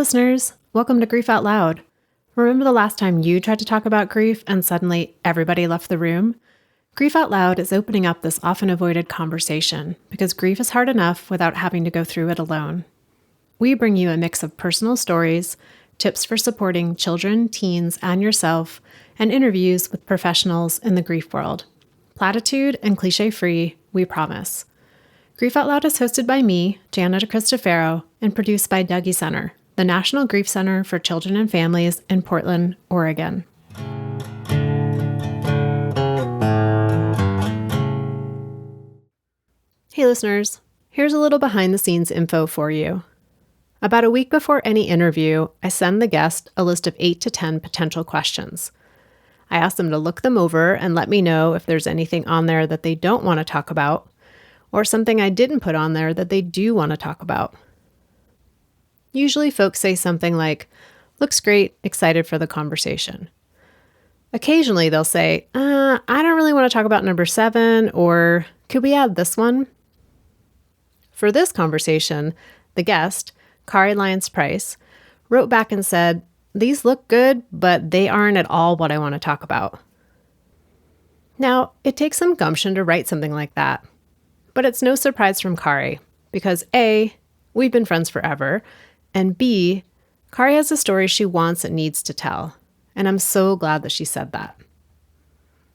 listeners. Welcome to Grief Out Loud. Remember the last time you tried to talk about grief and suddenly everybody left the room? Grief Out Loud is opening up this often avoided conversation because grief is hard enough without having to go through it alone. We bring you a mix of personal stories, tips for supporting children, teens, and yourself, and interviews with professionals in the grief world. Platitude and cliche-free, we promise. Grief Out Loud is hosted by me, Jana Cristofero, and produced by Dougie Center, the National Grief Center for Children and Families in Portland, Oregon. Hey listeners, here's a little behind-the-scenes info for you. About a week before any interview, I send the guest a list of 8 to 10 potential questions. I ask them to look them over and let me know if there's anything on there that they don't want to talk about, or something I didn't put on there that they do want to talk about. Usually folks say something like, looks great, excited for the conversation. Occasionally they'll say, I don't really want to talk about number 7, or could we add this one? For this conversation, the guest, Kari Lyons-Price, wrote back and said, these look good, but they aren't at all what I want to talk about. Now, it takes some gumption to write something like that, but it's no surprise from Kari, because A, we've been friends forever, and B, Kari has a story she wants and needs to tell, and I'm so glad that she said that.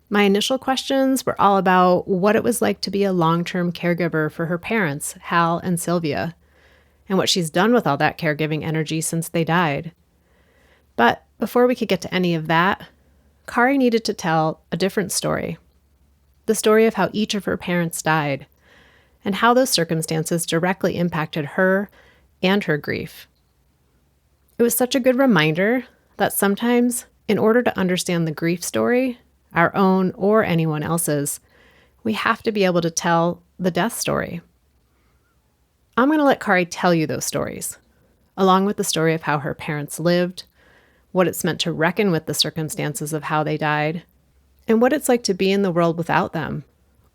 My initial questions were all about what it was like to be a long-term caregiver for her parents, Hal and Sylvia, and what she's done with all that caregiving energy since they died. But before we could get to any of that, Kari needed to tell a different story. The story of how each of her parents died, and how those circumstances directly impacted her and her grief. It was such a good reminder that sometimes, in order to understand the grief story, our own or anyone else's, we have to be able to tell the death story. I'm going to let Kari tell you those stories, along with the story of how her parents lived, what it's meant to reckon with the circumstances of how they died, and what it's like to be in the world without them,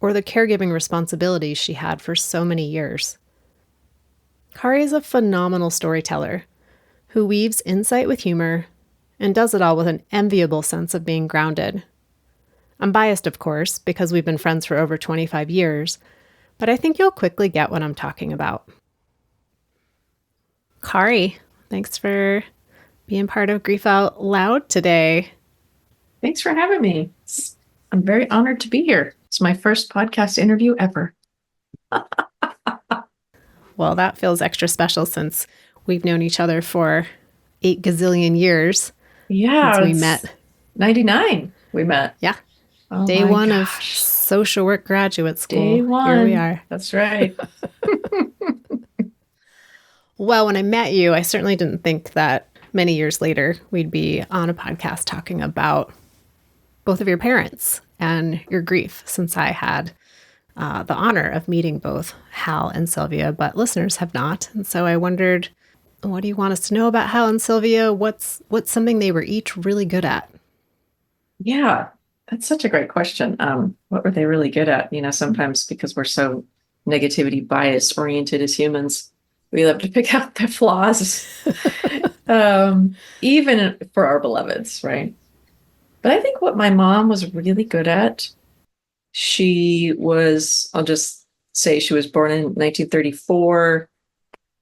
or the caregiving responsibilities she had for so many years. Kari is a phenomenal storyteller who weaves insight with humor and does it all with an enviable sense of being grounded. I'm biased, of course, because we've been friends for over 25 years, but I think you'll quickly get what I'm talking about. Kari, thanks for being part of Grief Out Loud today. Thanks for having me. I'm very honored to be here. It's my first podcast interview ever. Well, that feels extra special since we've known each other for 8 gazillion years. Yeah. Since we met. 99 we met. Yeah. Oh Day one of social work graduate school. Day one. Here we are. That's right. Well, when I met you, I certainly didn't think that many years later we'd be on a podcast talking about both of your parents and your grief, since I had the honor of meeting both Hal and Sylvia, but listeners have not. And so I wondered, what do you want us to know about Hal and Sylvia? What's something they were each really good at? Yeah, that's such a great question. What were they really good at? You know, sometimes because we're so negativity bias oriented as humans, we love to pick out their flaws, even for our beloveds, right? But I think what my mom was really good at, I'll just say she was born in 1934.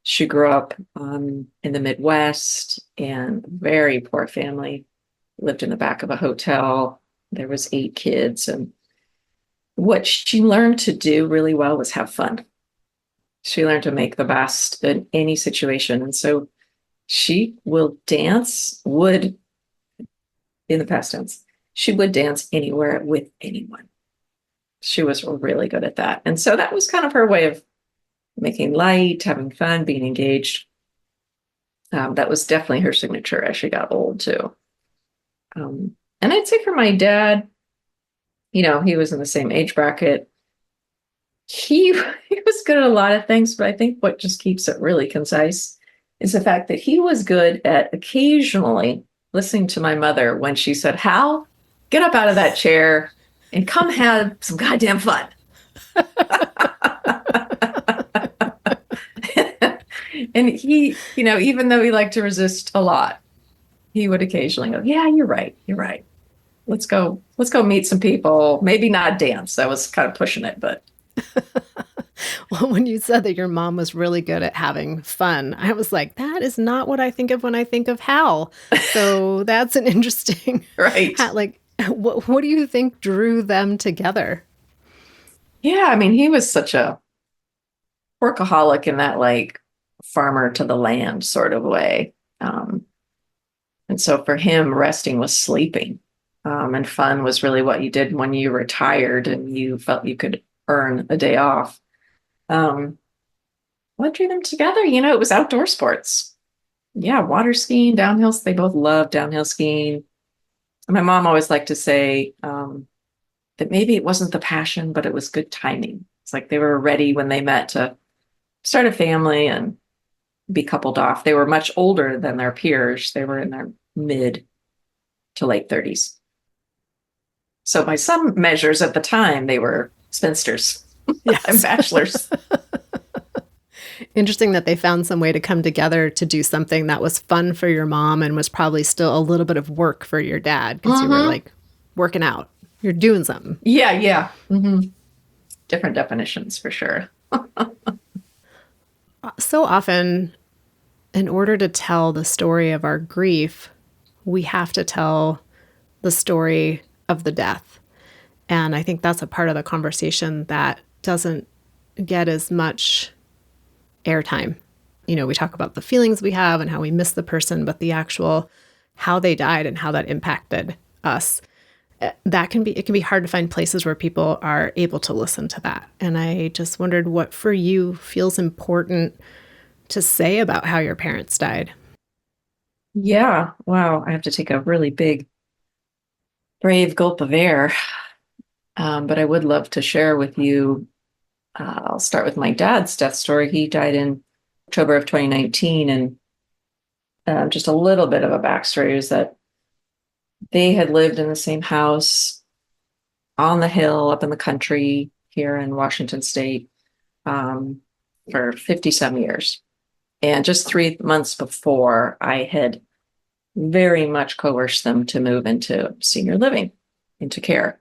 She grew up in the Midwest and very poor family, lived in the back of a hotel. There was 8 kids. And what she learned to do really well was have fun. She learned to make the best in any situation. And so she would in the past tense, she would dance anywhere with anyone. She was really good at that. And so that was kind of her way of making light, having fun, being engaged. That was definitely her signature as she got old too. And I'd say for my dad, you know, he was in the same age bracket. He was good at a lot of things, but I think what just keeps it really concise is the fact that he was good at occasionally listening to my mother when she said, Hal, get up out of that chair and come have some goddamn fun. And he, even though he liked to resist a lot, he would occasionally go, yeah, you're right. You're right. Let's go meet some people. Maybe not dance. I was kind of pushing it, but Well, when you said that your mom was really good at having fun, I was like, that is not what I think of when I think of Hal. So that's an interesting, right. like, what do you think drew them together? Yeah, I mean, he was such a workaholic in that like farmer to the land sort of way. And so for him, resting was sleeping. And fun was really what you did when you retired and you felt you could earn a day off. Um, what drew them together? It was outdoor sports. Yeah, water skiing, downhill. They both loved downhill skiing. My mom always liked to say that maybe it wasn't the passion, but it was good timing. It's like they were ready when they met to start a family and be coupled off. They were much older than their peers. They were in their mid to late 30s. So by some measures at the time, they were spinsters and Yes. bachelors. Interesting that they found some way to come together to do something that was fun for your mom and was probably still a little bit of work for your dad because you were like working out. You're doing something. Yeah, yeah. Mm-hmm. Different definitions for sure. So often, in order to tell the story of our grief, we have to tell the story of the death. And I think that's a part of the conversation that doesn't get as much airtime. We talk about the feelings we have and how we miss the person, but the actual how they died and how that impacted us. It can be hard to find places where people are able to listen to that. And I just wondered what for you feels important to say about how your parents died. Yeah. Wow. I have to take a really big, brave gulp of air. But I would love to share with you. I'll start with my dad's death story. He died in October of 2019. And just a little bit of a backstory is that they had lived in the same house on the hill up in the country here in Washington State for 50 some years. And just 3 months before, I had very much coerced them to move into senior living, into care.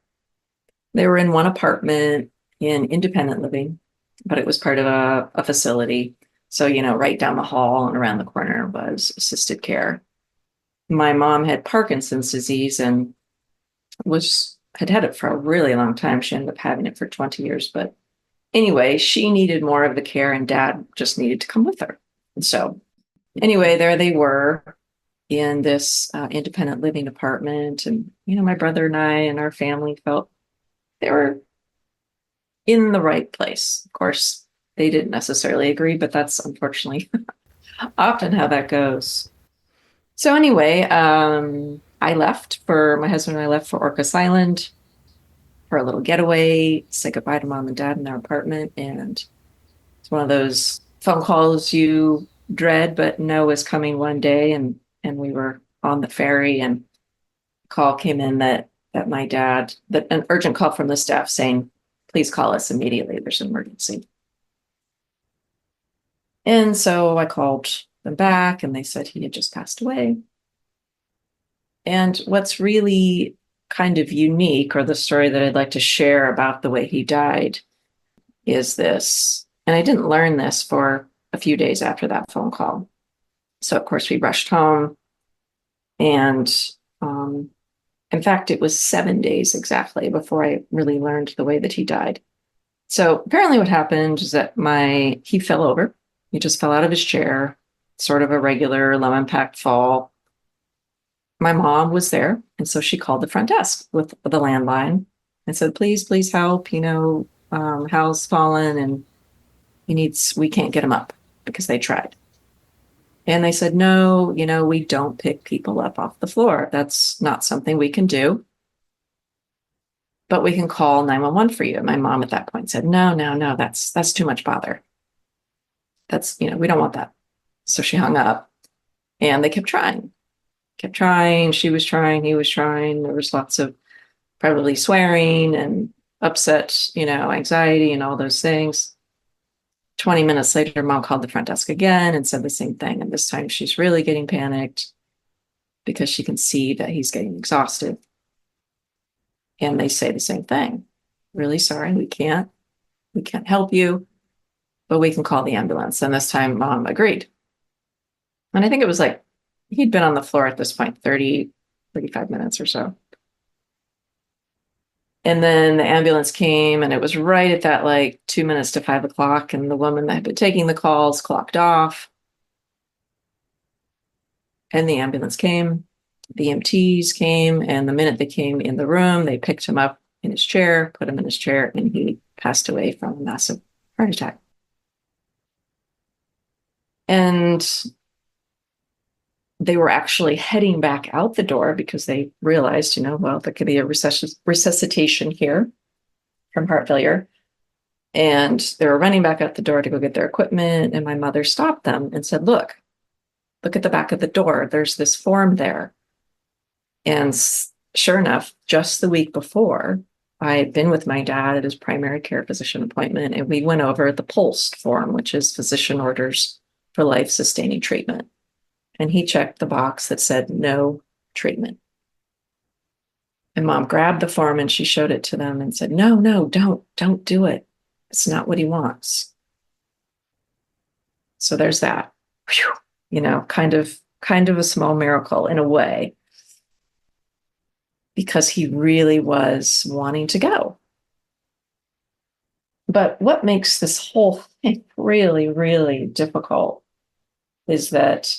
They were in one apartment in independent living, but it was part of a facility. So, right down the hall and around the corner was assisted care. My mom had Parkinson's disease and had it for a really long time. She ended up having it for 20 years. But anyway, she needed more of the care and dad just needed to come with her. And so anyway, there they were in this independent living apartment. And, my brother and I and our family felt they were in the right place. Of course, they didn't necessarily agree, but that's unfortunately often how that goes. So anyway, my husband and I left for Orcas Island for a little getaway, say goodbye to mom and dad in their apartment. And it's one of those phone calls you dread, but know is coming one day. And we were on the ferry and a call came in that an urgent call from the staff saying, please call us immediately. There's an emergency. And so I called them back and they said he had just passed away. And what's really kind of unique, or the story that I'd like to share about the way he died, is this. And I didn't learn this for a few days after that phone call. So, of course, we rushed home. And in fact, it was 7 days exactly before I really learned the way that he died. So apparently what happened is that he fell over. He just fell out of his chair, sort of a regular low impact fall. My mom was there. And so she called the front desk with the landline and said, please help. Hal's fallen and we can't get him up because they tried. And they said, no, we don't pick people up off the floor. That's not something we can do. But we can call 911 for you. And my mom at that point said, no, that's too much bother. We don't want that. So she hung up and they kept trying. She was trying, he was trying. There was lots of probably swearing and upset, anxiety and all those things. 20 minutes later, mom called the front desk again and said the same thing. And this time she's really getting panicked because she can see that he's getting exhausted. And they say the same thing. Really sorry, we can't help you, but we can call the ambulance. And this time mom agreed. And I think it was like, he'd been on the floor at this point, 35 minutes or so. And then the ambulance came, and it was right at that like 2 minutes to 5 o'clock. And the woman that had been taking the calls clocked off. And the ambulance came, the EMTs came, and the minute they came in the room, they picked him up in his chair, put him in his chair, and he passed away from a massive heart attack. And they were actually heading back out the door because they realized, well, there could be a resuscitation here from heart failure. And they were running back out the door to go get their equipment. And my mother stopped them and said, look at the back of the door. There's this form there. And sure enough, just the week before, I had been with my dad at his primary care physician appointment, and we went over the POLST form, which is physician orders for life-sustaining treatment. And he checked the box that said no treatment. And mom grabbed the form and she showed it to them and said, no, don't do it. It's not what he wants. So there's that. Whew. Kind of a small miracle in a way, because he really was wanting to go. But what makes this whole thing really, really difficult is that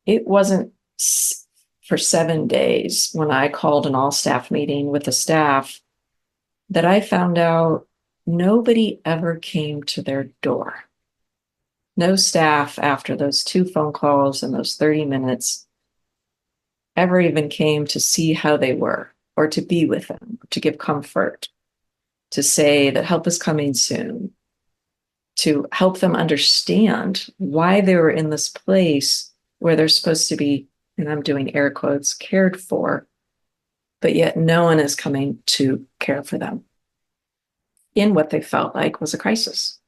it wasn't for 7 days when I called an all-staff meeting with the staff that I found out nobody ever came to their door. No staff after those 2 phone calls and those 30 minutes ever even came to see how they were, or to be with them, to give comfort, to say that help is coming soon, to help them understand why they were in this place where they're supposed to be, and I'm doing air quotes, cared for, but yet no one is coming to care for them in what they felt like was a crisis.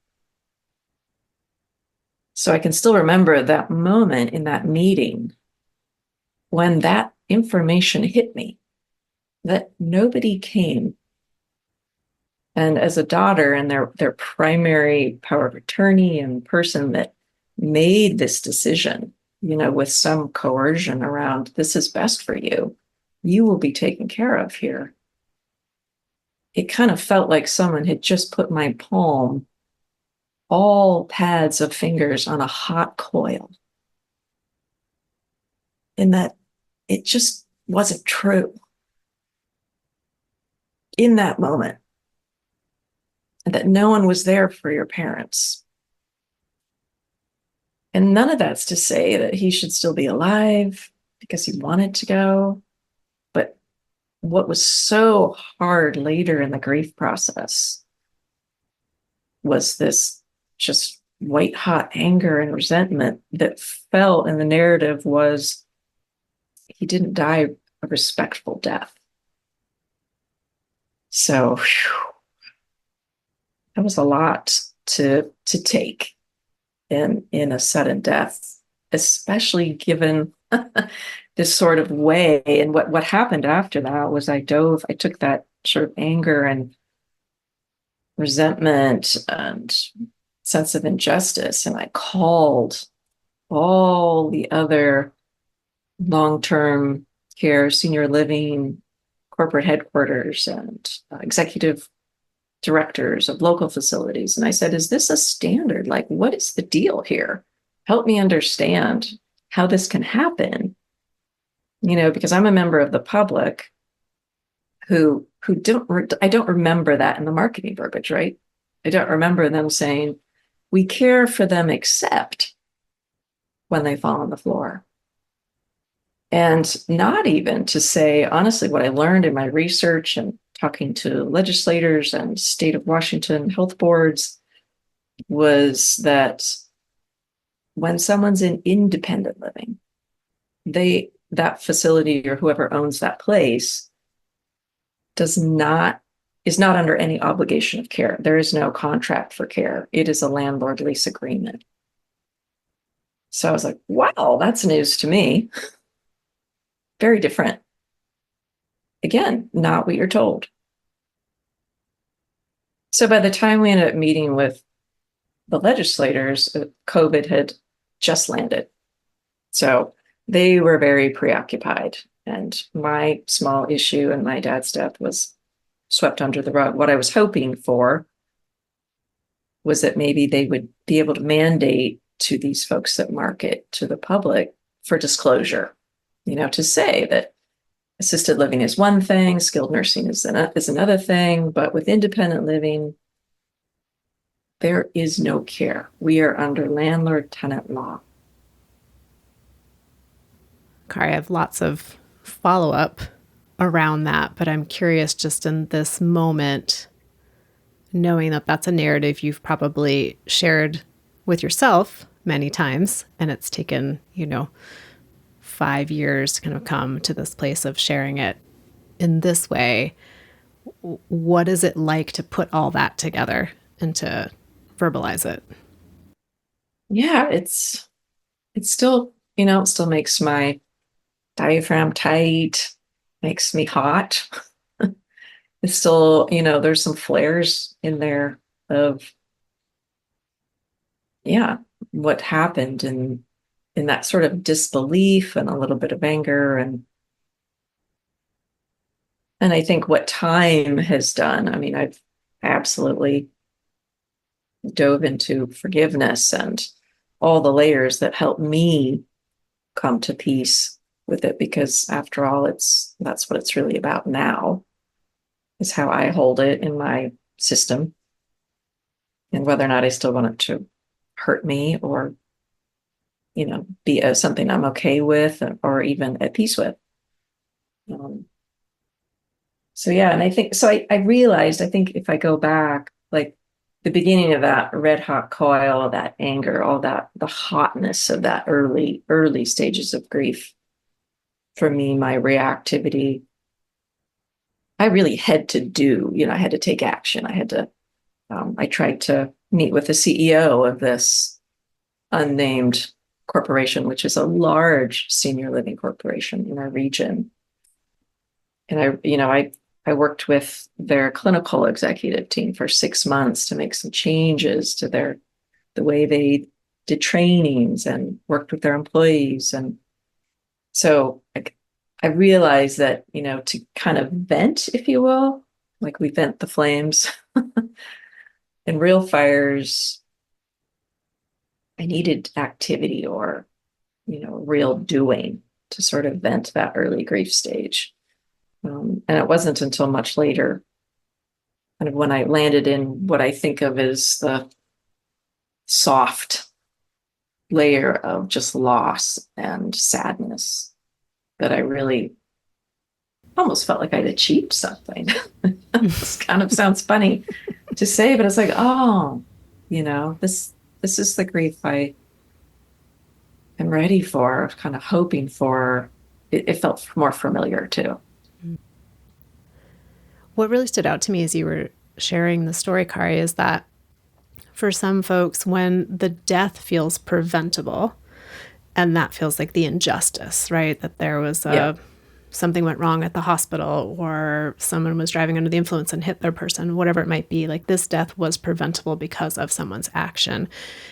So I can still remember that moment in that meeting when that information hit me, that nobody came. And as a daughter and their primary power of attorney and person that made this decision, with some coercion around, this is best for you, you will be taken care of here. It kind of felt like someone had just put my palm, all pads of fingers, on a hot coil. And that it just wasn't true in that moment. And that no one was there for your parents. And none of that's to say that he should still be alive because he wanted to go. But what was so hard later in the grief process was this just white hot anger and resentment that felt in the narrative was he didn't die a respectful death. So that was a lot to take in a sudden death, especially given this sort of way. And what happened after that was I took that sort of anger and resentment and sense of injustice, and I called all the other long-term care, senior living, corporate headquarters, and executive directors of local facilities. And I said, is this a standard? Like, what is the deal here? Help me understand how this can happen. Because I'm a member of the public who I don't remember that in the marketing verbiage, right? I don't remember them saying, we care for them except when they fall on the floor. And not even to say, honestly, what I learned in my research and talking to legislators and state of Washington health boards was that when someone's in independent living, that facility or whoever owns that place does not is not under any obligation of care. There is no contract for care. It is a landlord lease agreement. So I was like, wow, that's news to me. Very different. Again, not what you're told. So by the time we ended up meeting with the legislators, COVID had just landed. So they were very preoccupied. And my small issue and my dad's death was swept under the rug. What I was hoping for was that maybe they would be able to mandate to these folks that market to the public for disclosure, to say that assisted living is one thing, skilled nursing is another thing, but with independent living, there is no care. We are under landlord-tenant law. Kari, I have lots of follow-up around that, but I'm curious just in this moment, knowing that that's a narrative you've probably shared with yourself many times, and it's taken, 5 years to kind of come to this place of sharing it in this way. What is it like to put all that together and to verbalize it? Yeah, it's still, it still makes my diaphragm tight, makes me hot. It's still, there's some flares in there of, what happened in that sort of disbelief and a little bit of anger. And I think what time has done, I mean, I've absolutely dove into forgiveness and all the layers that help me come to peace with it, because after all, that's what it's really about now, is how I hold it in my system and whether or not I still want it to hurt me or, be something I'm okay with or even at peace with. So yeah, and I think so. I realized, I think if I go back, like the beginning of that red hot coil, that anger, all that, the hotness of that early stages of grief, for me, my reactivity, I really had to do, I had to take action. I tried to meet with the CEO of this unnamed corporation, which is a large senior living corporation in our region. And I worked with their clinical executive team for 6 months to make some changes to the way they did trainings and worked with their employees. And so I realized that, to kind of vent, if you will, like we vent the flames in real fires, I needed activity or, real doing to sort of vent that early grief stage. And it wasn't until much later, kind of when I landed in what I think of as the soft layer of just loss and sadness, that I really almost felt like I'd achieved something. This kind of sounds funny to say, but it's like, oh, this is the grief I am ready for, kind of hoping for. It felt more familiar too. What really stood out to me as you were sharing the story, Kari, is that for some folks, when the death feels preventable, and that feels like the injustice, right? That there was something went wrong at the hospital, or someone was driving under the influence and hit their person, whatever it might be, like this death was preventable because of someone's action.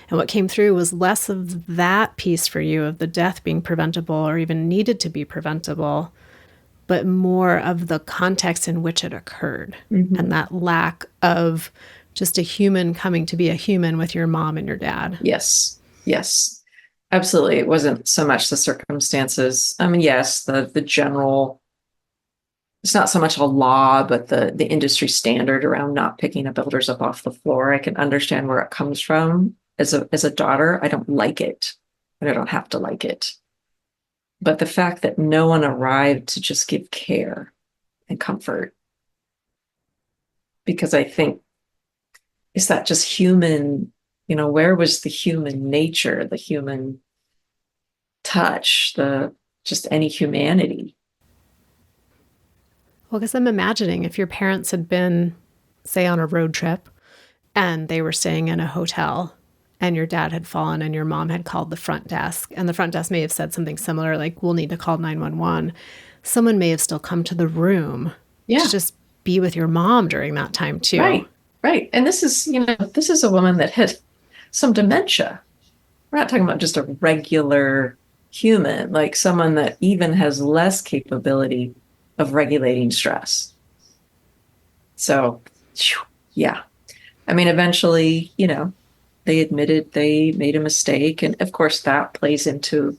And what came through was less of that piece for you of the death being preventable or even needed to be preventable, but more of the context in which it occurred, and that lack of just a human coming to be a human with your mom and your dad. Yes, absolutely. It wasn't so much the circumstances. I mean, yes, the general, it's not so much a law, but the industry standard around not picking the builders up off the floor. I can understand where it comes from. As a daughter, I don't like it, but I don't have to like it. But the fact that no one arrived to just give care and comfort, because I think, is that just human, where was the human nature, the human touch, just any humanity? Well, because I'm imagining if your parents had been say on a road trip, and they were staying in a hotel, and your dad had fallen and your mom had called the front desk, and the front desk may have said something similar like, we'll need to call 911. Someone may have still come to the room to Yeah. just be with your mom during that time too. Right. Right. And this is, this is a woman that had some dementia. We're not talking about just a regular human, like someone that even has less capability of regulating stress. So, yeah. I mean, eventually, they admitted they made a mistake. And of course, that plays into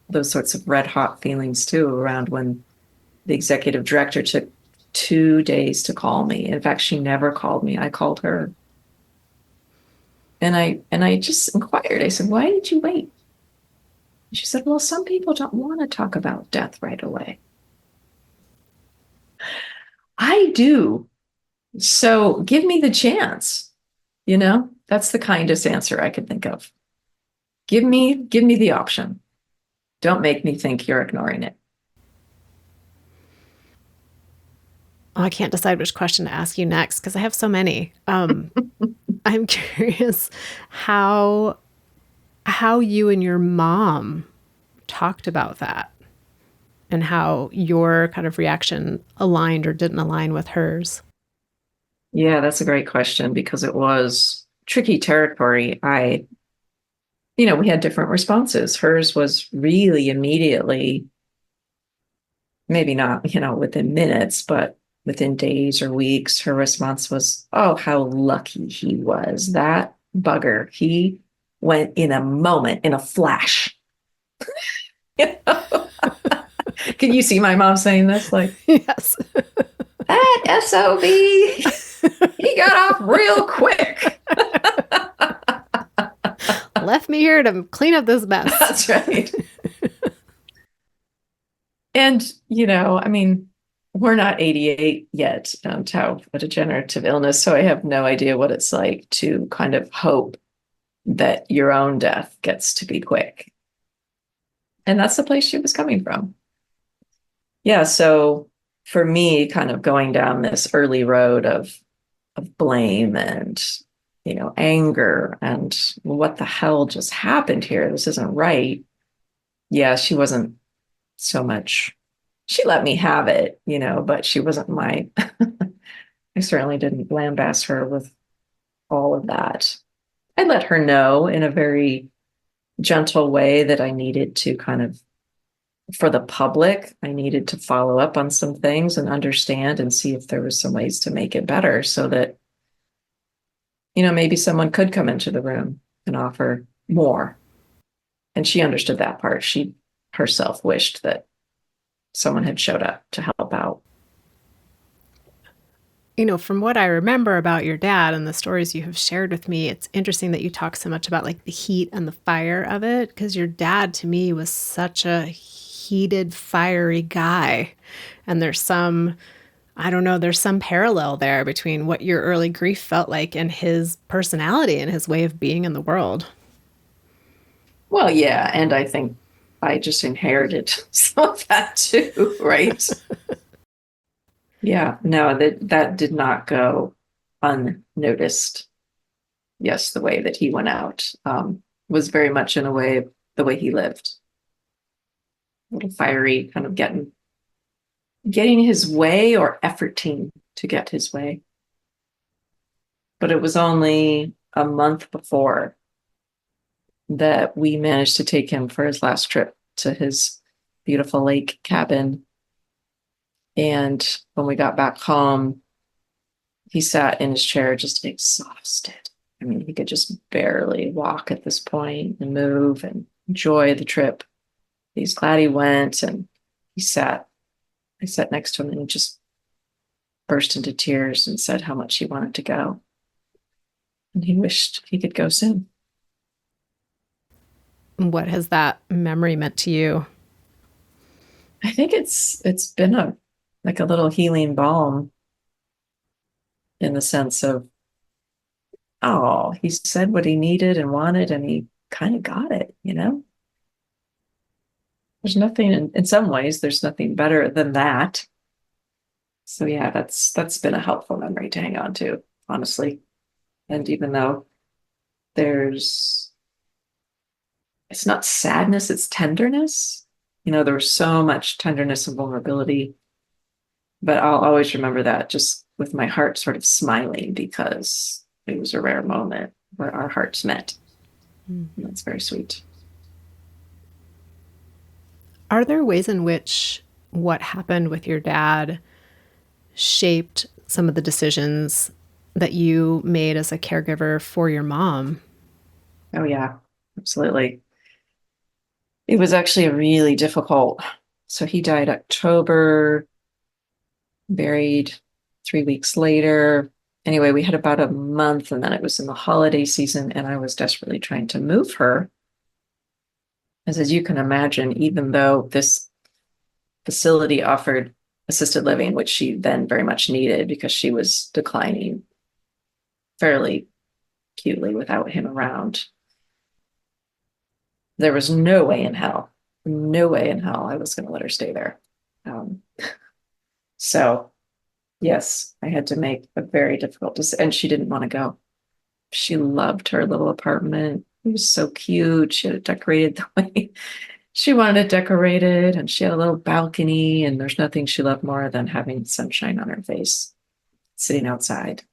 those sorts of red hot feelings too, around when the executive director took 2 days to call me. In fact, she never called me. I called her. And I just inquired. I said, "Why did you wait?" She said, "Well, some people don't want to talk about death right away." I do. So give me the chance. That's the kindest answer I could think of. Give me the option. Don't make me think you're ignoring it. Oh, I can't decide which question to ask you next because I have so many. I'm curious how you and your mom talked about that and how your kind of reaction aligned or didn't align with hers. Yeah, that's a great question because it was tricky territory. We had different responses. Hers was really immediately, maybe not, within minutes, but within days or weeks, her response was, "Oh, how lucky he was. That bugger. He went in a moment, in a flash." Can you see my mom saying this? Like, Yes. that SOB, he got off real quick. Left me here to clean up this mess. That's right. And, I mean, we're not 88 yet to have a degenerative illness. So I have no idea what it's like to kind of hope that your own death gets to be quick. And that's the place she was coming from. Yeah. So for me, kind of going down this early road of blame and, anger and what the hell just happened here? This isn't right. Yeah, she wasn't so much. She let me have it, but she wasn't I certainly didn't lambast her with all of that. I let her know in a very gentle way that I needed to kind of, for the public, I needed to follow up on some things and understand and see if there was some ways to make it better so that, maybe someone could come into the room and offer more. And she understood that part. She herself wished that someone had showed up to help out. From what I remember about your dad and the stories you have shared with me, it's interesting that you talk so much about like the heat and the fire of it, because your dad to me was such a heated, fiery guy. And I don't know, there's some parallel there between what your early grief felt like and his personality and his way of being in the world. Well, yeah. And I think I just inherited some of that too, right? Yeah, no, that did not go unnoticed. Yes, the way that he went out was very much in a way the way he lived. A little fiery, kind of getting his way or efforting to get his way. But it was only a month before that we managed to take him for his last trip to his beautiful lake cabin. And when we got back home, he sat in his chair just exhausted. I mean, he could just barely walk at this point and move and enjoy the trip. He's glad he went, and I sat next to him and he just burst into tears and said how much he wanted to go. And he wished he could go soon. What has that memory meant to you? I think it's been like a little healing balm in the sense of, oh, he said what he needed and wanted, and he kind of got it, There's nothing, in some ways, there's nothing better than that. So yeah, that's been a helpful memory to hang on to, honestly. And even though there's it's not sadness, it's tenderness. There was so much tenderness and vulnerability, but I'll always remember that just with my heart sort of smiling because it was a rare moment where our hearts met. And that's very sweet. Are there ways in which what happened with your dad shaped some of the decisions that you made as a caregiver for your mom? Oh yeah, absolutely. It was actually really difficult. So he died October, buried 3 weeks later. Anyway, we had about a month and then it was in the holiday season and I was desperately trying to move her. As you can imagine, even though this facility offered assisted living, which she then very much needed because she was declining fairly acutely without him around, there was no way in hell, no way in hell I was going to let her stay there. Um, so, yes, I had to make a very difficult decision. And she didn't want to go. She loved her little apartment. It was so cute. She had it decorated the way she wanted it decorated, and she had a little balcony. And there's nothing she loved more than having sunshine on her face, sitting outside.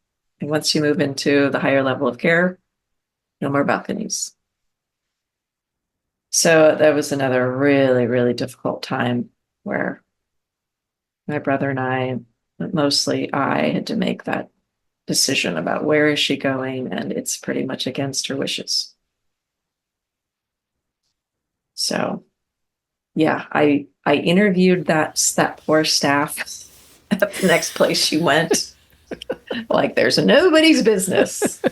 And once you move into the higher level of care, no more balconies. So that was another really, really difficult time where my brother and I, but mostly I, had to make that decision about where is she going, and it's pretty much against her wishes. So yeah, I interviewed that poor staff at the next place she went, like there's nobody's business.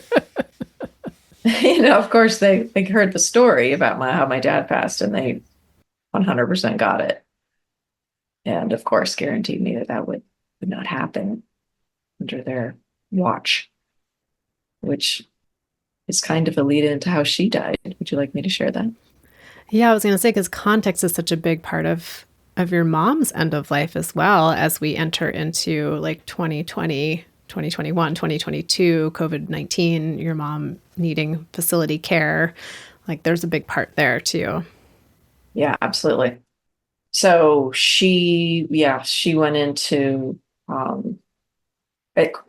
Of course they heard the story about how my dad passed, and they 100% got it, and of course guaranteed me that would not happen under their watch, which is kind of a lead into how she died. Would you like me to share that? Yeah, I was going to say, because context is such a big part of your mom's end of life as well, as we enter into like 2020, 2021, 2022, COVID-19, your mom needing facility care. Like there's a big part there too. Yeah, absolutely. So she went into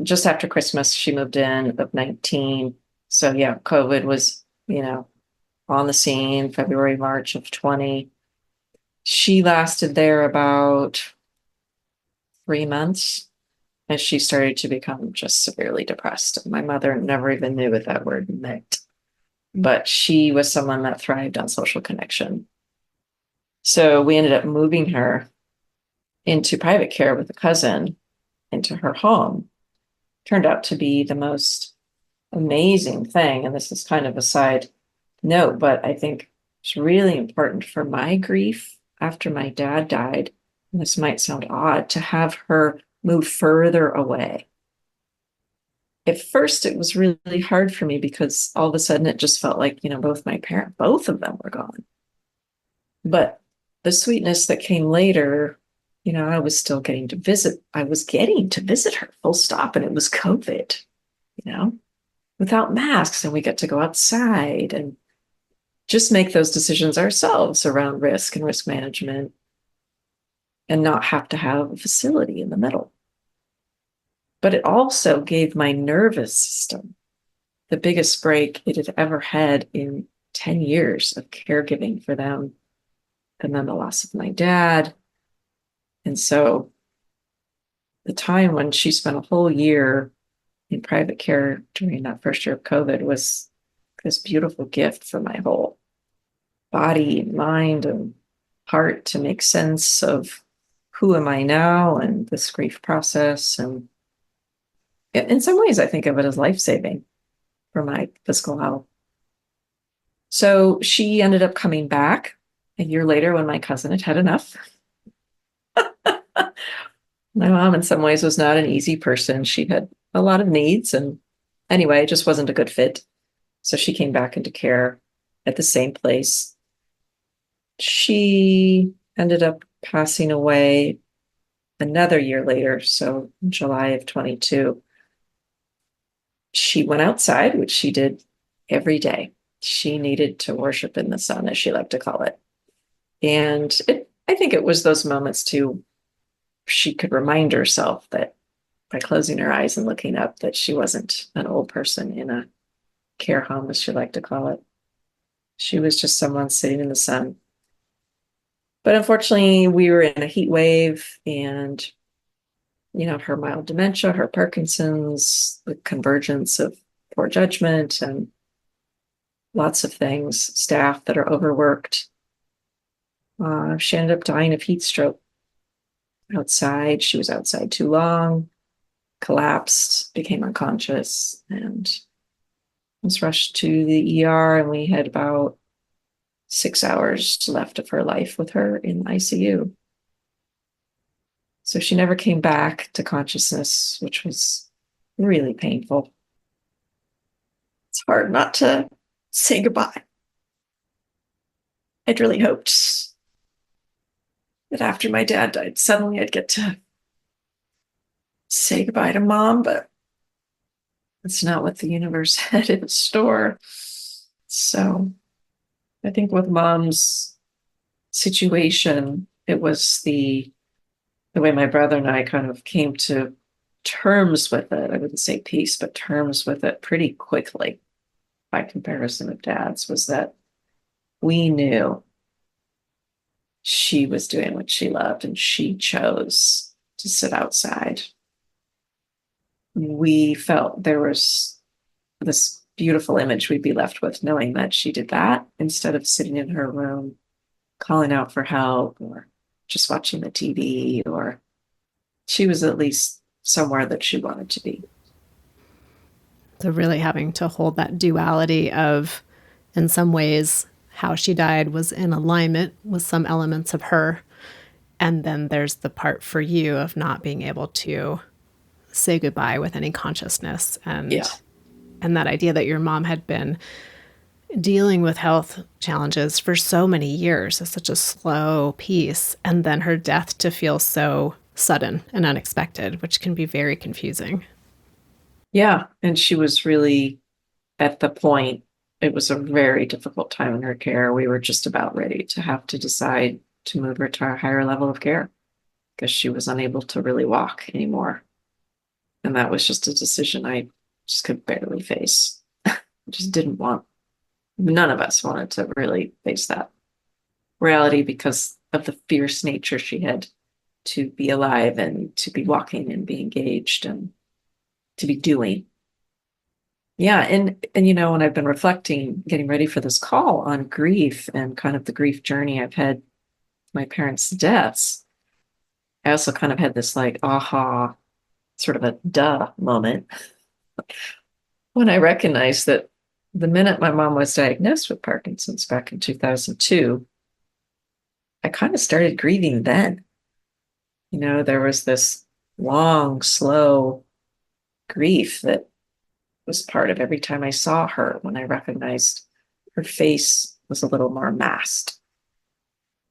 just after Christmas. She moved in of 19. So yeah, COVID was, on the scene February, March of 20. She lasted there about 3 months as she started to become just severely depressed. My mother never even knew what that word meant, but she was someone that thrived on social connection. So we ended up moving her into private care with a cousin into her home. Turned out to be the most amazing thing. And this is kind of a side note, but I think it's really important for my grief after my dad died. And this might sound odd to have her move further away. At first, it was really hard for me because all of a sudden it just felt like, both of them were gone. But the sweetness that came later, I was still getting to visit. I was getting to visit her, full stop. And it was COVID, without masks. And we get to go outside and just make those decisions ourselves around risk and risk management and not have to have a facility in the middle. But it also gave my nervous system the biggest break it had ever had in 10 years of caregiving for them. And then the loss of my dad. And so the time when she spent a whole year in private care during that first year of COVID was this beautiful gift for my whole body, mind, and heart to make sense of who am I now and this grief process. And in some ways, I think of it as life-saving for my physical health. So she ended up coming back a year later when my cousin had had enough. My mom, in some ways, was not an easy person. She had a lot of needs. And anyway, it just wasn't a good fit. So she came back into care at the same place. She ended up passing away another year later, so in July of 22, she went outside, which she did every day. She needed to worship in the sun, as she liked to call it. And I think it was those moments too, she could remind herself that by closing her eyes and looking up, that she wasn't an old person in a care home, as she liked to call it. She was just someone sitting in the sun. But unfortunately, we were in a heat wave, and her mild dementia, her Parkinson's, the convergence of poor judgment, and lots of things, staff that are overworked. She ended up dying of heat stroke outside. She was outside too long, collapsed, became unconscious, and was rushed to the ER. And we had about 6 hours left of her life with her in ICU. So she never came back to consciousness, which was really painful. It's hard not to say goodbye. I'd really hoped that after my dad died, suddenly I'd get to say goodbye to Mom, but that's not what the universe had in store. So I think with Mom's situation, it was the way my brother and I kind of came to terms with it. I wouldn't say peace, but terms with it pretty quickly by comparison of Dad's, was that we knew she was doing what she loved and she chose to sit outside. We felt there was this beautiful image we'd be left with, knowing that she did that instead of sitting in her room calling out for help or just watching the TV, or she was at least somewhere that she wanted to be. So really having to hold that duality of, in some ways, how she died was in alignment with some elements of her. And then there's the part for you of not being able to say goodbye with any consciousness. And that idea that your mom had been dealing with health challenges for so many years is such a slow piece. And then her death to feel so sudden and unexpected, which can be very confusing. Yeah. And she was really at the point, it was a very difficult time in her care. We were just about ready to have to decide to move her to a higher level of care because she was unable to really walk anymore. And that was just a decision I just could barely face. Just didn't want, none of us wanted to really face that reality because of the fierce nature she had to be alive and to be walking and be engaged and to be doing. Yeah. And when I've been reflecting, getting ready for this call on grief and kind of the grief journey I've had, my parents' deaths, I also kind of had this like, aha, sort of a duh moment when I recognized that the minute my mom was diagnosed with Parkinson's back in 2002, I kind of started grieving then. There was this long, slow grief that was part of every time I saw her, when I recognized her face was a little more masked,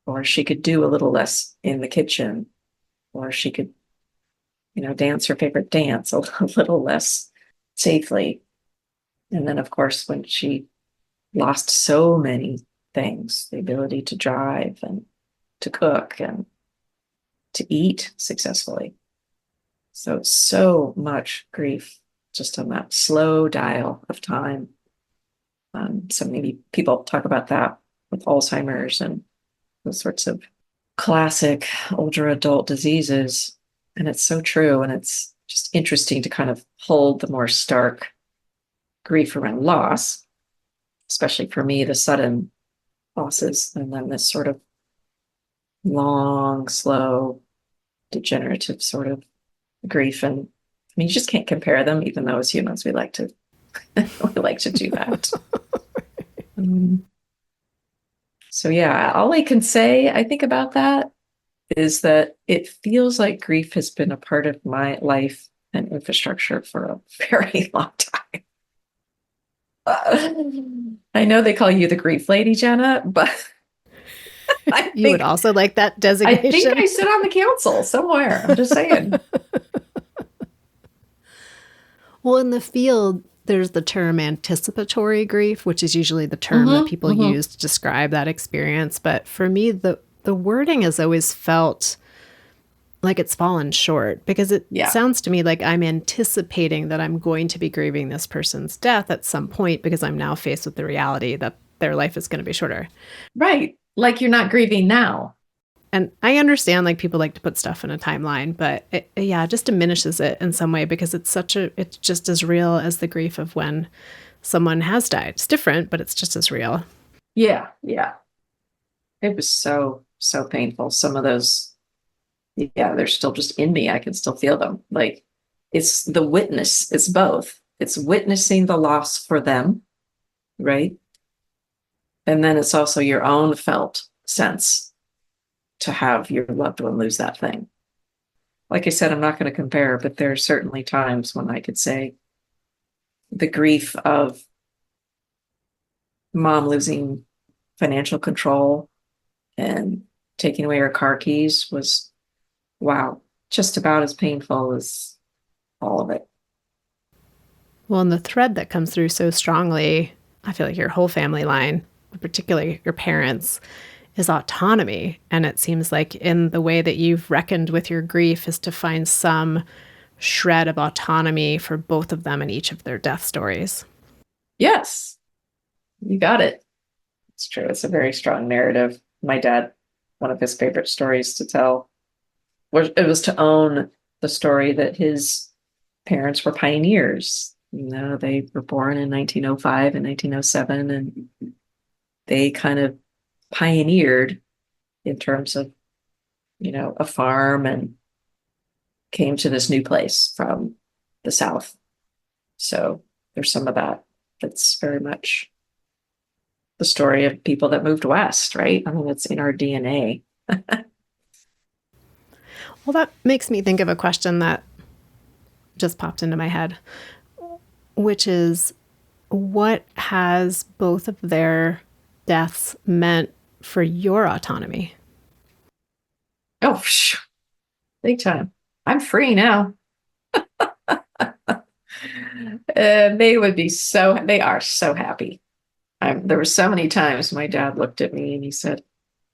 or she could do a little less in the kitchen, or she could, dance her favorite dance a little less safely. And then, of course, when she lost so many things, the ability to drive and to cook and to eat successfully. So much grief just on that slow dial of time. So maybe people talk about that with Alzheimer's and those sorts of classic older adult diseases. And it's so true. And it's just interesting to kind of hold the more stark grief around loss, especially for me, the sudden losses, and then this sort of long, slow, degenerative sort of grief. And you just can't compare them, even though as humans we like to do that. So yeah, all I can say, I think about that is that it feels like grief has been a part of my life and infrastructure for a very long time. I know they call you the grief lady, Jenna, but I You would think also like that I designation? sit on the council somewhere. I'm just saying. Well, in the field, there's the term anticipatory grief, which is usually the term that Hmm. people Hmm. use to describe that experience. But for me, the wording has always felt like it's fallen short because it Yeah. sounds to me like I'm anticipating that I'm going to be grieving this person's death at some point because I'm now faced with the reality that their life is going to be shorter. Right. Like you're not grieving now. And I understand like people like to put stuff in a timeline, but it just diminishes it in some way because it's just as real as the grief of when someone has died. It's different, but it's just as real. Yeah. Yeah. It was so, so painful. Some of those, yeah, they're still just in me. I can still feel them. Like it's the witness, it's both. It's witnessing the loss for them, right? And then it's also your own felt sense to have your loved one lose that thing. Like I said, I'm not going to compare, but there are certainly times when I could say the grief of mom losing financial control and taking away her car keys was, wow, just about as painful as all of it. Well, and the thread that comes through so strongly, I feel like your whole family line, particularly your parents, is autonomy. And it seems like in the way that you've reckoned with your grief is to find some shred of autonomy for both of them in each of their death stories. Yes, you got it. It's true. It's a very strong narrative. My dad, one of his favorite stories to tell, was it was to own the story that his parents were pioneers. You know, they were born in 1905 and 1907, and they kind of pioneered in terms of, a farm and came to this new place from the South. So there's some of that that's very much the story of people that moved west, right? I mean, it's in our DNA. Well, that makes me think of a question that just popped into my head, which is what has both of their deaths meant for your autonomy? Oh, big time. I'm free now. They are so happy. There were so many times my dad looked at me and he said,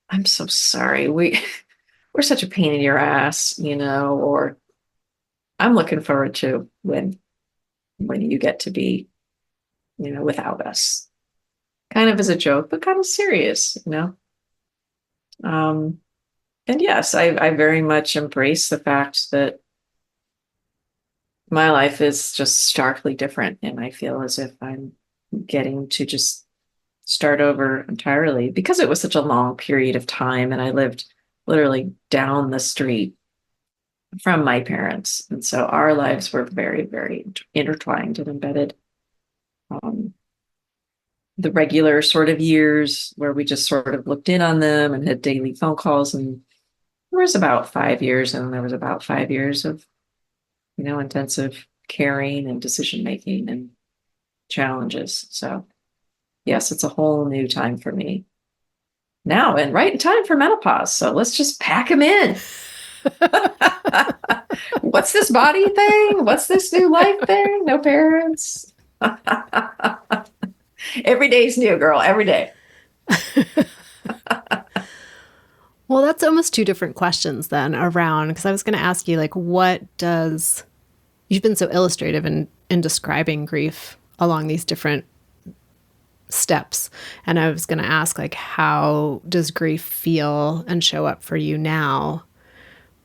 I'm so sorry. We're such a pain in your ass, or I'm looking forward to when you get to be, without us. Kind of as a joke, but kind of serious. Um, and yes, I very much embrace the fact that my life is just starkly different. And I feel as if I'm getting to just start over entirely because it was such a long period of time. And I lived literally down the street from my parents. And so our lives were very, very intertwined and embedded. Um, the regular sort of years where we just sort of looked in on them and had daily phone calls. And there was about 5 years, and there was about 5 years of, intensive caring and decision making and challenges. So, yes, it's a whole new time for me now and right in time for menopause. So let's just pack them in. What's this body thing? What's this new life thing? No parents. Every day's new, girl. Every day. Well, that's almost two different questions then around, because I was going to ask you, like, you've been so illustrative in describing grief along these different steps. And I was going to ask, like, how does grief feel and show up for you now?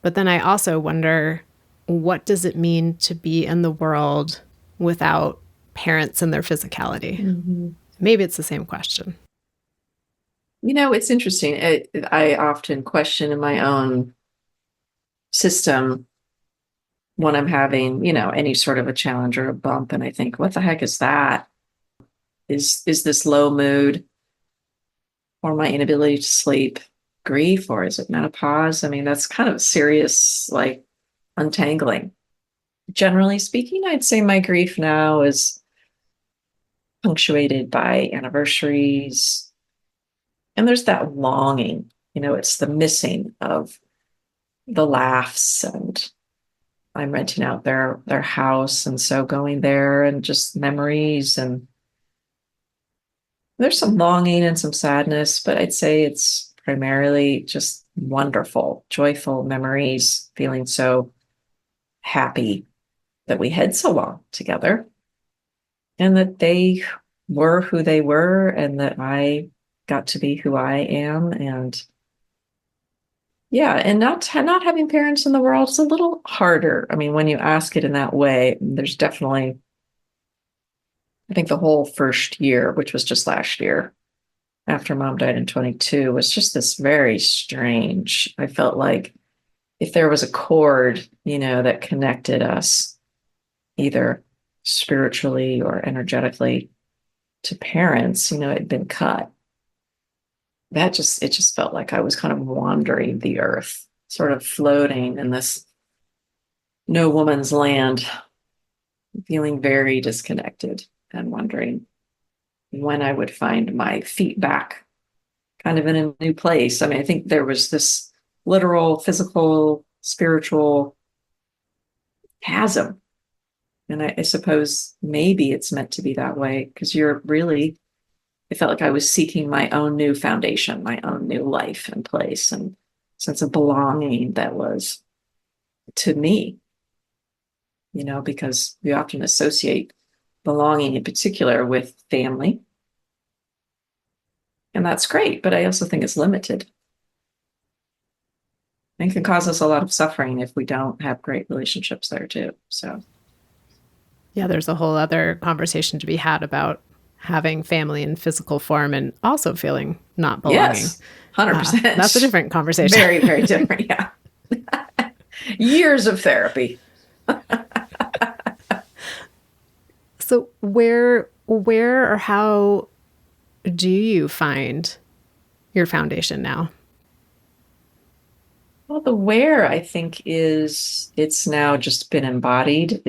But then I also wonder, what does it mean to be in the world without parents and their physicality? Mm-hmm. Maybe it's the same question. It's interesting. I often question in my own system when I'm having, any sort of a challenge or a bump, and I think, what the heck is that? Is this low mood or my inability to sleep grief, or is it menopause? I mean, that's kind of serious, like untangling. Generally speaking, I'd say my grief now is punctuated by anniversaries, and there's that longing It's the missing of the laughs, and I'm renting out their house, and so going there and just memories, and there's some longing and some sadness, but I'd say it's primarily just wonderful, joyful memories, feeling so happy that we had so long together and that they were who they were and that I got to be who I am. And yeah, and not having parents in the world is a little harder. I mean, when you ask it in that way, there's definitely, I think the whole first year, which was just last year, after mom died in 22, was just this very strange. I felt like if there was a cord, that connected us either spiritually or energetically to parents, it had been cut. It just felt like I was kind of wandering the earth, sort of floating in this no woman's land, feeling very disconnected and wondering when I would find my feet back kind of in a new place. I mean, I think there was this literal, physical, spiritual chasm. And I suppose maybe it's meant to be that way because I felt like I was seeking my own new foundation, my own new life and place and sense of belonging that was to me, because we often associate belonging in particular with family. And that's great, but I also think it's limited. And can cause us a lot of suffering if we don't have great relationships there too. So Yeah, there's a whole other conversation to be had about having family in physical form and also feeling not belonging. yes, 100%. That's a different conversation. Very, very different. Yeah. Years of therapy. So where or how do you find your foundation now? Well, the where I think it's now just been embodied.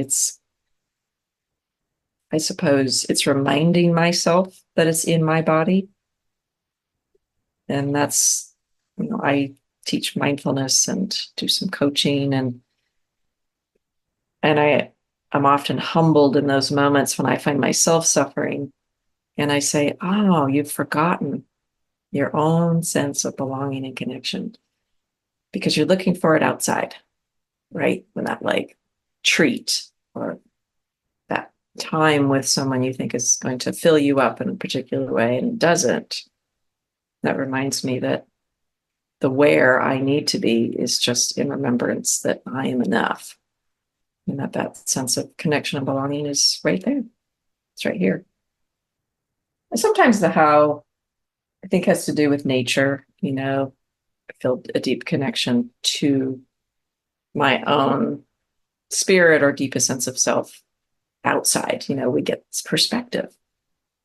I suppose it's reminding myself that it's in my body. And that's, I teach mindfulness and do some coaching and I'm often humbled in those moments when I find myself suffering and I say, "Oh, you've forgotten your own sense of belonging and connection because you're looking for it outside, right? When that like treat or that time with someone you think is going to fill you up in a particular way and it doesn't." That reminds me that the where I need to be is just in remembrance that I am enough and that sense of connection and belonging is right there. It's right here. And sometimes the how I think has to do with nature. I feel a deep connection to my own spirit or deepest sense of self outside. We get this perspective.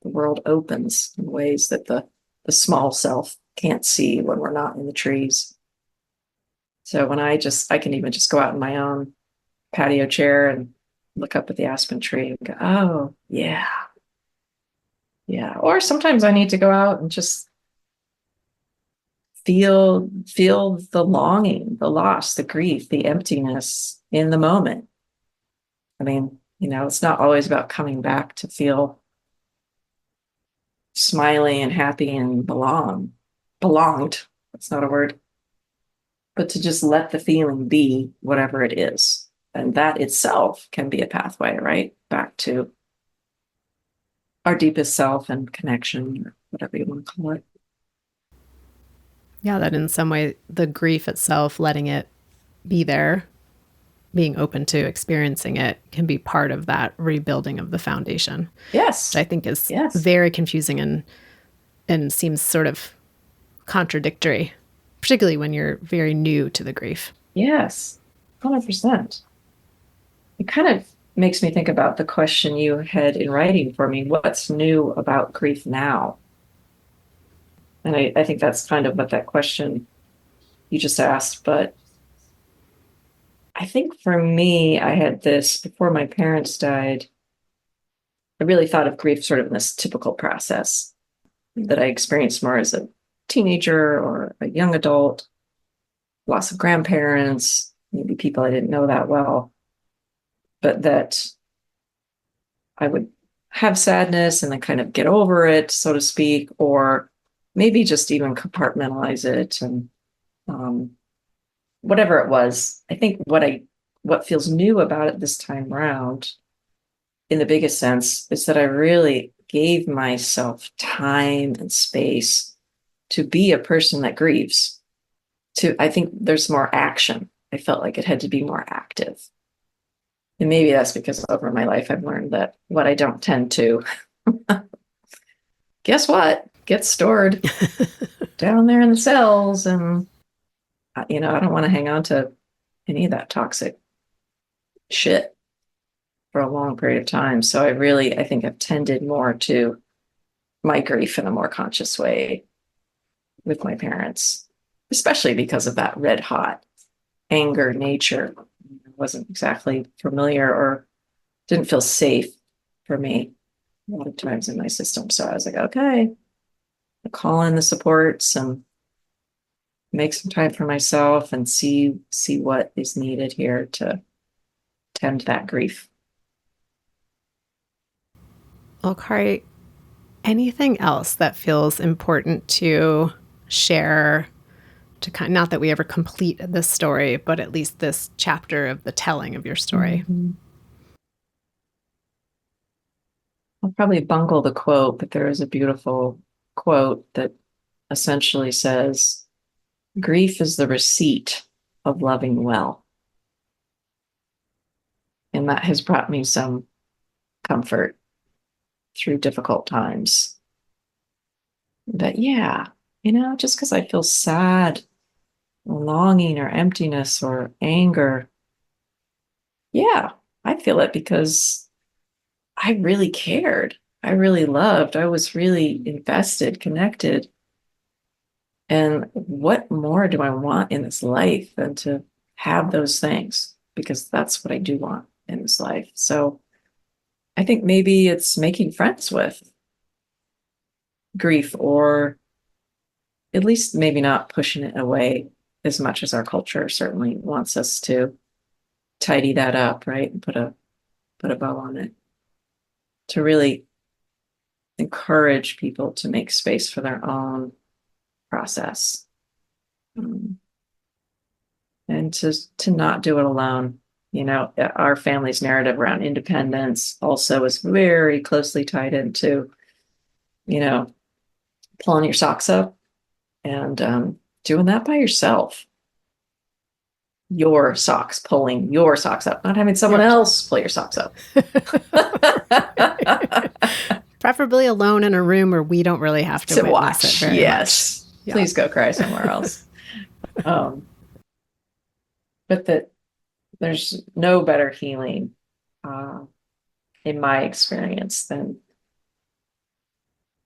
The world opens in ways that the small self can't see when we're not in the trees. So when I can even just go out in my own patio chair and look up at the aspen tree and go, "Oh, yeah. Yeah." Or sometimes I need to go out and just feel the longing, the loss, the grief, the emptiness in the moment. I mean, it's not always about coming back to feel smiling and happy and belonged. That's not a word. But to just let the feeling be whatever it is. And that itself can be a pathway, right? Back to our deepest self and connection, or whatever you want to call it. Yeah, that in some way, the grief itself, letting it be there, being open to experiencing it can be part of that rebuilding of the foundation. Yes. Which I think is yes. very confusing and seems sort of contradictory, particularly when you're very new to the grief. Yes, 100%. It kind of makes me think about the question you had in writing for me. What's new about grief now? And I think that's kind of what that question you just asked. But I think for me, I had this before my parents died. I really thought of grief sort of in this typical process that I experienced more as a teenager or a young adult, loss of grandparents, maybe people I didn't know that well, but that I would have sadness and then kind of get over it, so to speak, or maybe just even compartmentalize it and whatever it was. I think what feels new about it this time around, in the biggest sense, is that I really gave myself time and space to be a person that grieves. I think there's more action. I felt like it had to be more active. And maybe that's because over my life, I've learned that what I don't tend to, guess what, gets stored down there in the cells. And, I don't want to hang on to any of that toxic shit for a long period of time. So I think I've tended more to my grief in a more conscious way with my parents, especially because of that red hot anger nature. It wasn't exactly familiar or didn't feel safe for me a lot of times in my system. So I was like, okay, I'll call in the supports and make some time for myself and see what is needed here to tend that grief. Well, Kari, anything else that feels important to share to not that we ever complete this story, but at least this chapter of the telling of your story? Mm-hmm. I'll probably bungle the quote, but there is a beautiful quote that essentially says, grief is the receipt of loving well. And that has brought me some comfort through difficult times. That, yeah, just because I feel sad, longing, or emptiness, or anger, yeah, I feel it because I really cared. I really loved. I was really invested, connected. And what more do I want in this life than to have those things? Because that's what I do want in this life. So I think maybe it's making friends with grief, or at least maybe not pushing it away as much as our culture certainly wants us to tidy that up, right? And put a bow on it. To really encourage people to make space for their own process. And to not do it alone. Our family's narrative around independence also is very closely tied into, pulling your socks up and doing that by yourself. Pulling your socks up, not having someone else pull your socks up. Preferably alone in a room where we don't really have to witness watch it very much. Yeah. Please go cry somewhere else. But that there's no better healing, in my experience, than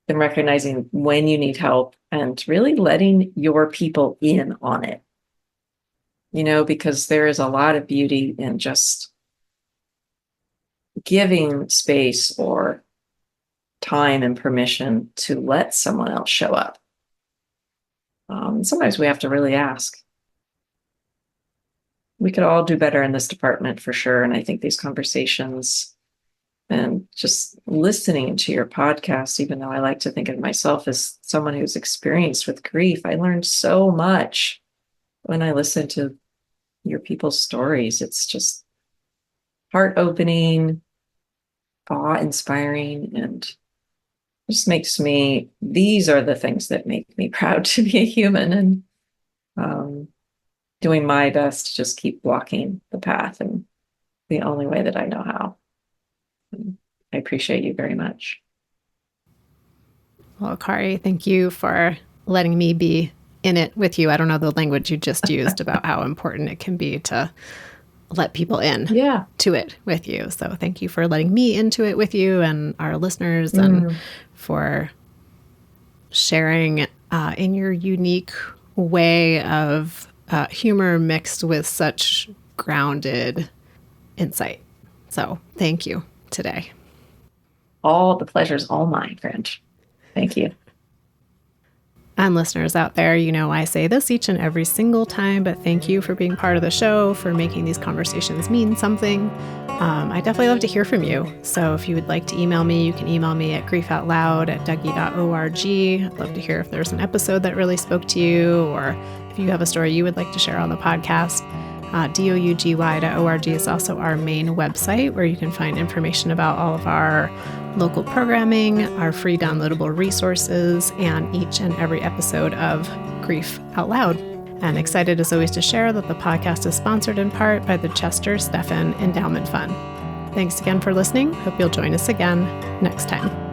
recognizing when you need help and really letting your people in on it. Because there is a lot of beauty in just giving space or time and permission to let someone else show up. Sometimes we have to really ask. We could all do better in this department for sure. And I think these conversations and just listening to your podcast, even though I like to think of myself as someone who's experienced with grief, I learned so much when I listen to your people's stories. It's just heart-opening, awe-inspiring, and just these are the things that make me proud to be a human, and doing my best to just keep walking the path in the only way that I know how. I appreciate you very much. Well, Kari, thank you for letting me be in it with you. I don't know the language you just used about how important it can be to let people in to it with you. So thank you for letting me into it with you and our listeners, and for sharing in your unique way of humor mixed with such grounded insight. So thank you today. All the pleasure's all mine, friend. Thank you. And listeners out there, you know I say this each and every single time, but thank you for being part of the show, for making these conversations mean something. I definitely love to hear from you. So if you would like to email me, you can email me at griefoutloud@dougie.org. I'd love to hear if there's an episode that really spoke to you, or if you have a story you would like to share on the podcast. dougy.org is also our main website, where you can find information about all of our local programming, our free downloadable resources, and each and every episode of Grief Out Loud. And excited as always to share that the podcast is sponsored in part by the Chester Stephan Endowment Fund. Thanks again for listening. Hope you'll join us again next time.